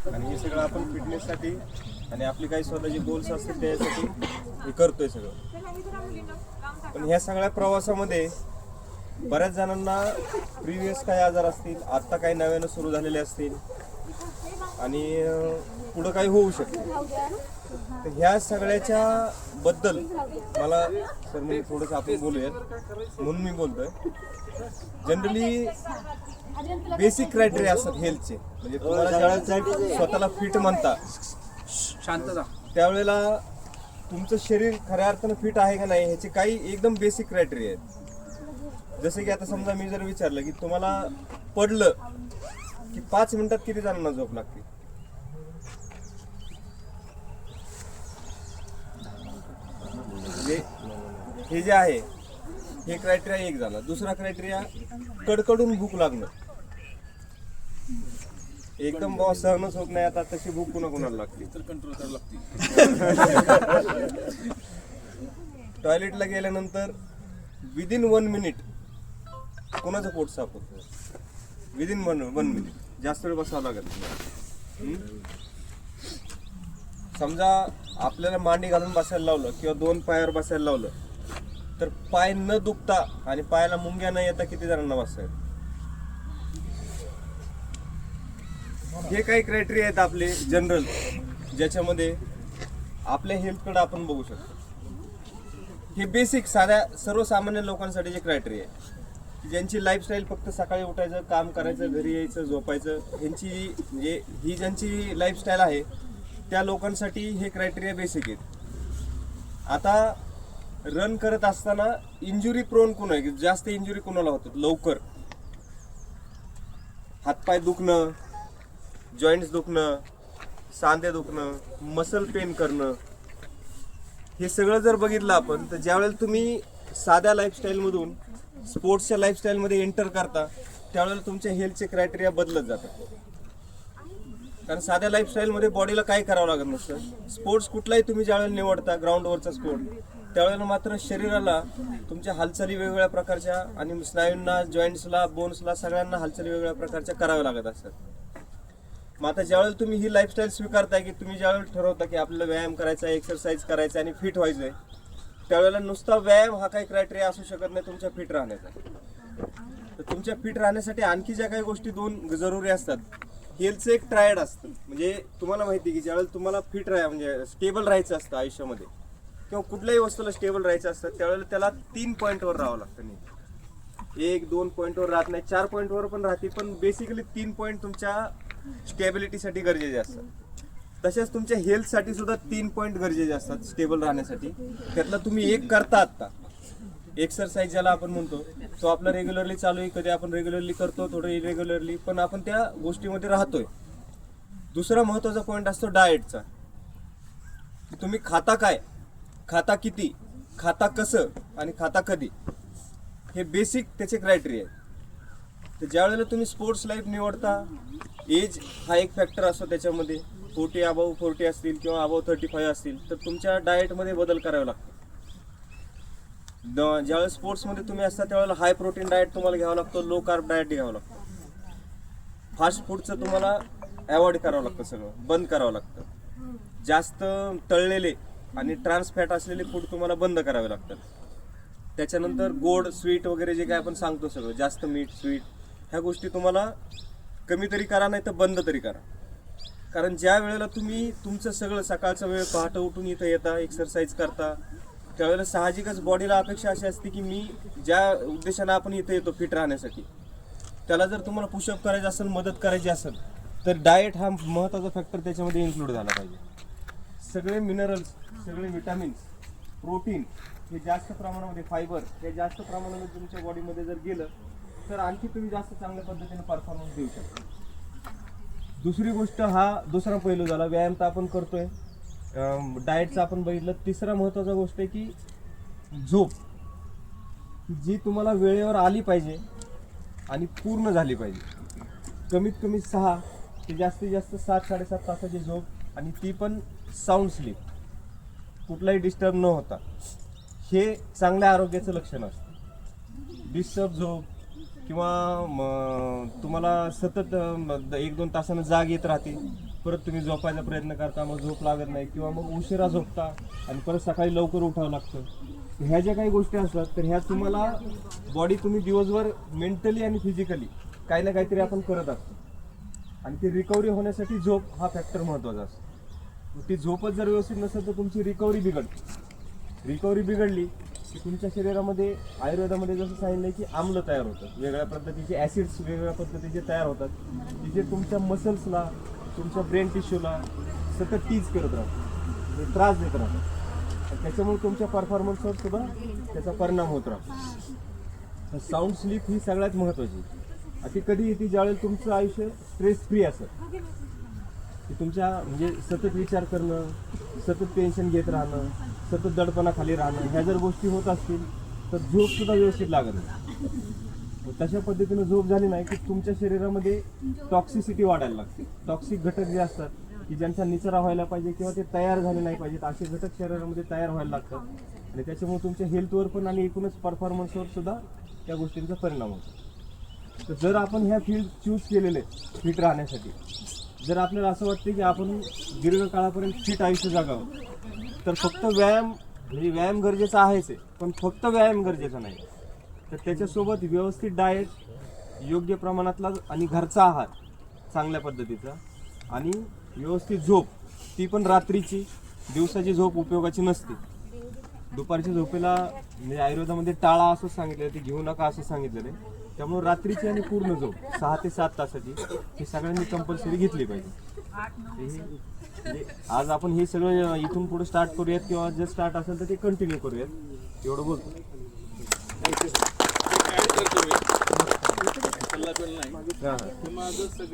आणि हे सगळं आपण फिटनेससाठी आणि आपली काही स्वतःची गोल्स असतात त्यासाठी हे करतोय सगळं. पण ह्या सगळ्या प्रवासामध्ये बऱ्याच जणांना प्रिव्हियस काही आजार असतील, आत्ता काही नव्यानं सुरू झालेले असतील आणि पुढं काही होऊ शकतं. तर ह्या सगळ्याच्या बद्दल मला सर म्हणजे थोडंसं आपण बोलूयात म्हणून मी बोलतोय. जनरली बेसिक क्रायटेरिया असतात हेल्थचे, म्हणजे तुम्हाला ज्यावेळेला स्वतःला फिट म्हणता शांतता त्यावेळेला तुमचं शरीर खऱ्या अर्थानं फिट आहे का नाही ह्याचे काही एकदम बेसिक क्रायटेरिया आहेत. जसं की आता समजा मी जर विचारलं की तुम्हाला पडलं की 5 मिनिटात किती जणांना झोप लागते? म्हणजे हे जे आहे हे क्रायटेरिया एक झाला. दुसरा क्रायटेरिया कडकडून भूक लागणं. एकदम बाबा सहनच होत नाही आता तशी भूक कुणाला लागते तर कंट्रोल करावं लागते. टॉयलेटला गेल्यानंतर विदिन 1 मिनिट कोणाचं पोट साफ होतं? Within one minute. जास्त वेळ बसावं लागत नाही. समजा आपल्याला मांडी घालून बसायला लावलं किंवा 2 पायावर बसायला लावलं तर पाय न दुखता आणि पायाला मुंग्या न येता किती जणांना बसायला? हे काही क्रायटेरिया आहेत आपले जनरल, ज्याच्यामध्ये आपल्या हेल्थकडे आपण बघू शकतो. हे बेसिक साध्या सर्वसामान्य लोकांसाठी जे क्रायटेरिया आहे, ज्यांची लाईफस्टाईल फक्त सकाळी उठायचं, काम करायचं, घरी यायचं, झोपायचं, ह्यांची म्हणजे ही ज्यांची लाईफस्टाईल आहे त्या लोकांसाठी हे क्रायटेरिया बेसिक आहेत. आता रन करत असताना इंजुरी प्रोन कोण आहे? जास्त इंजुरी कोणाला होतात लवकर? हातपाय दुखणं, जॉईंट्स दुखणं, सांधे दुखणं, मसल पेन करणं, हे सगळं जर बघितलं आपण तर ज्यावेळेला तुम्ही साध्या लाईफस्टाईलमधून स्पोर्ट्सच्या लाईफस्टाईलमध्ये एंटर करता त्यावेळेला तुमच्या हेल्थचे क्रायटेरिया बदलत जातात. कारण साध्या लाईफस्टाईलमध्ये बॉडीला काय करावं लागत नसतं. स्पोर्ट्स कुठलाही तुम्ही ज्यावेळेला निवडता ग्राउंडवरचा स्पोर्ट त्यावेळेला मात्र शरीराला तुमच्या हालचाली वेगवेगळ्या प्रकारच्या आणि स्नायूंना, जॉईंट्सला, बोन्सला सगळ्यांना हालचाली वेगवेगळ्या प्रकारच्या कराव्या लागत असतात. मग आता ज्यावेळेला तुम्ही ही लाईफस्टाईल स्वीकारताय की तुम्ही ज्यावेळेला ठरवता की आपल्याला व्यायाम करायचा, एक्सरसाइज करायचा आणि फिट व्हायचंय, त्यावेळेला नुसता व्यायाम हा काही क्रायटेरिया असू शकत नाही तुमच्या फिट राहण्याचा. तर तुमच्या फिट राहण्यासाठी आणखी ज्या काही गोष्टी 2 जरुरी असतात, हेल्थचं एक ट्रायड असतं. म्हणजे तुम्हाला माहिती आहे की ज्यावेळेला तुम्हाला फिट म्हणजे स्टेबल राहायचं असतं आयुष्यामध्ये किंवा कुठल्याही वस्तूला स्टेबल राहायचं असतं त्यावेळेला त्याला 3 पॉईंटवर राहावं लागतं. नाही 1-2 पॉईंटवर राहत नाही, 4 पॉईंटवर पण राहते, पण बेसिकली 3 पॉईंट तुमच्या स्टेबिलिटीसाठी गरजेचे असतात. तसेच तुमच्या हेल्थसाठी सुद्धा 3 पॉईंट गरजेचे असतात स्टेबल राहण्यासाठी. त्यातला तुम्ही एक करता आत्ता एक्सरसाइज ज्याला आपण म्हणतो तो आपला रेग्युलरली चालू आहे. कधी आपण रेग्युलरली करतो, थोडं इरेग्युलरली, पण आपण त्या गोष्टीमध्ये राहतोय. दुसरा महत्त्वाचा पॉईंट असतो डाएटचा. तुम्ही खाता काय, खाता किती, खाता कसं आणि खाता कधी, हे बेसिक त्याचे क्रायटेरिया आहे. तर ज्या वेळेला तुम्ही स्पोर्ट्स लाईफ निवडता, एज हा एक फॅक्टर असतो त्याच्यामध्ये. 40 अबाव 40 असतील किंवा अबाव 35 असतील तर तुमच्या डाएटमध्ये बदल करावे लागतो. ज्यावेळेस स्पोर्ट्समध्ये तुम्ही असता त्यावेळेला हाय प्रोटीन डाएट तुम्हाला घ्यावा लागतो, लो कार्ब डाएट घ्यावा लागतो. फास्ट फूडचं तुम्हाला अवॉइड करावं लागतं, सगळं बंद करावं लागतं. जास्त तळलेले आणि ट्रान्स फॅट असलेले फूड तुम्हाला बंद करावे लागतात. त्याच्यानंतर गोड, स्वीट वगैरे जे काय आपण सांगतो सगळं, जास्त मीठ, स्वीट, ह्या गोष्टी तुम्हाला कमी तरी करा, नाही तर बंद तरी करा. कारण ज्या वेळेला तुम्ही तुमचं सगळं सकाळचा वेळ पहाटे उठून इथं येता, एक्सरसाइज करता, त्यावेळेला साहजिकच बॉडीला अपेक्षा अशी असते की मी ज्या उद्देशानं आपण इथं येतो फिट राहण्यासाठी, त्याला जर तुम्हाला पुशअप करायचं असेल, मदत करायची असेल, तर डाएट हा महत्त्वाचा फॅक्टर त्याच्यामध्ये इन्क्लूड झाला पाहिजे. सगळे मिनरल्स, सगळे विटॅमिन्स, प्रोटीन हे जास्त प्रमाणामध्ये, फायबर हे जास्त प्रमाणामध्ये तुमच्या बॉडीमध्ये जर गेलं तर आणखी तुम्ही जास्त चांगल्या पद्धतीने परफॉर्मन्स देऊ शकता. दुसरी गोष्ट, हा दुसरा पैलू झाला. व्यायाम तर आपण करतोय, डाएटचं आपण बघितलं. तिसरा महत्त्वाचा गोष्ट आहे की झोप, जी तुम्हाला वेळेवर आली पाहिजे आणि पूर्ण झाली पाहिजे. कमीत कमी 6 ते जास्तीत जास्त 7-7.5 तासाची झोप, आणि ती पण साऊंड स्लीप, कुठलाही डिस्टर्ब न होता. हे चांगल्या आरोग्याचं लक्षण असतं. डिस्टर्ब झोप किंवा तुम्हाला सतत 1-2 तासानं जाग येत राहते, परत तुम्ही झोपायचा प्रयत्न करता, मग झोप लागत नाही किंवा मग उशिरा झोपता आणि परत सकाळी लवकर उठावं लागतं. ह्या ज्या काही गोष्टी असतात तर ह्या तुम्हाला बॉडी तुम्ही दिवसभर मेंटली आणि फिजिकली काही ना काहीतरी आपण करत असतो आणि ती रिकव्हरी होण्यासाठी झोप हा फॅक्टर महत्त्वाचा असतो. ती झोपच जर व्यवस्थित नसेल तर तुमची रिकव्हरी बिघडते. रिकव्हरी बिघडली की तुमच्या शरीरामध्ये आयुर्वेदामध्ये जसं सांगितलं की आम्ल तयार होतात, वेगळ्या पद्धतीचे ॲसिड्स वेगवेगळ्या पद्धतीचे तयार होतात, की जे तुमच्या मसल्सला तुमच्या ब्रेन टिश्यूला सतत टीज करत राहतात, म्हणजे त्रास देत राहतात. आणि त्याच्यामुळे तुमच्या परफॉर्मन्सवर सुद्धा त्याचा परिणाम होत राहतो. साऊंड स्लीप ही सगळ्यात महत्त्वाची. ती कधी येते ज्यावेळेला तुमचं आयुष्य स्ट्रेस फ्री असेल, की तुमच्या म्हणजे सतत विचार करणं, सतत टेन्शन घेत राहणं, सतत दडपणाखाली राहणं, ह्या जर गोष्टी होत असतील तर झोप सुद्धा व्यवस्थित लागत नाही. तशा पद्धतीनं झोप झाली नाही की तुमच्या शरीरामध्ये टॉक्सिसिटी वाढायला लागते. टॉक्सिक घटक जे असतात की ज्यांचा निचरा व्हायला पाहिजे किंवा ते तयार झाले नाही पाहिजेत असे घटक शरीरामध्ये तयार व्हायला लागतात आणि त्याच्यामुळे तुमच्या हेल्थवर पण आणि एकूणच परफॉर्मन्सवर सुद्धा त्या गोष्टींचा परिणाम होतो. तर जर आपण ह्या फील्ड चूज केलेले फिट राहण्यासाठी, जर आपल्याला असं वाटतं की आपण दीर्घकाळापर्यंत फिट आयुष्य जगावं, तर फक्त व्यायाम म्हणजे व्यायाम गरजेचा आहेच आहे, पण फक्त व्यायाम गरजेचा नाही. तर त्याच्यासोबत व्यवस्थित डाएट, योग्य प्रमाणातला आणि घरचा आहार चांगल्या पद्धतीचा आणि व्यवस्थित झोप, ती पण रात्रीची. दिवसाची झोप उपयोगाची नसते. दुपारच्या झोपेला म्हणजे आयुर्वेदामध्ये टाळा असं सांगितलं, ते घेऊ नका असं सांगितलेलं आहे. त्यामुळे रात्रीची आणि पूर्ण झोप 6 ते 7 तासाची ही सगळ्यांनी कंपल्सरी घेतली पाहिजे. म्हणजे आज आपण हे सगळं इथून पुढे स्टार्ट करूयात किंवा जर स्टार्ट असेल तर ते कंटिन्यू करूयात, एवढं बोलतो. सल्ला पण नाही. हां. माझं सगळं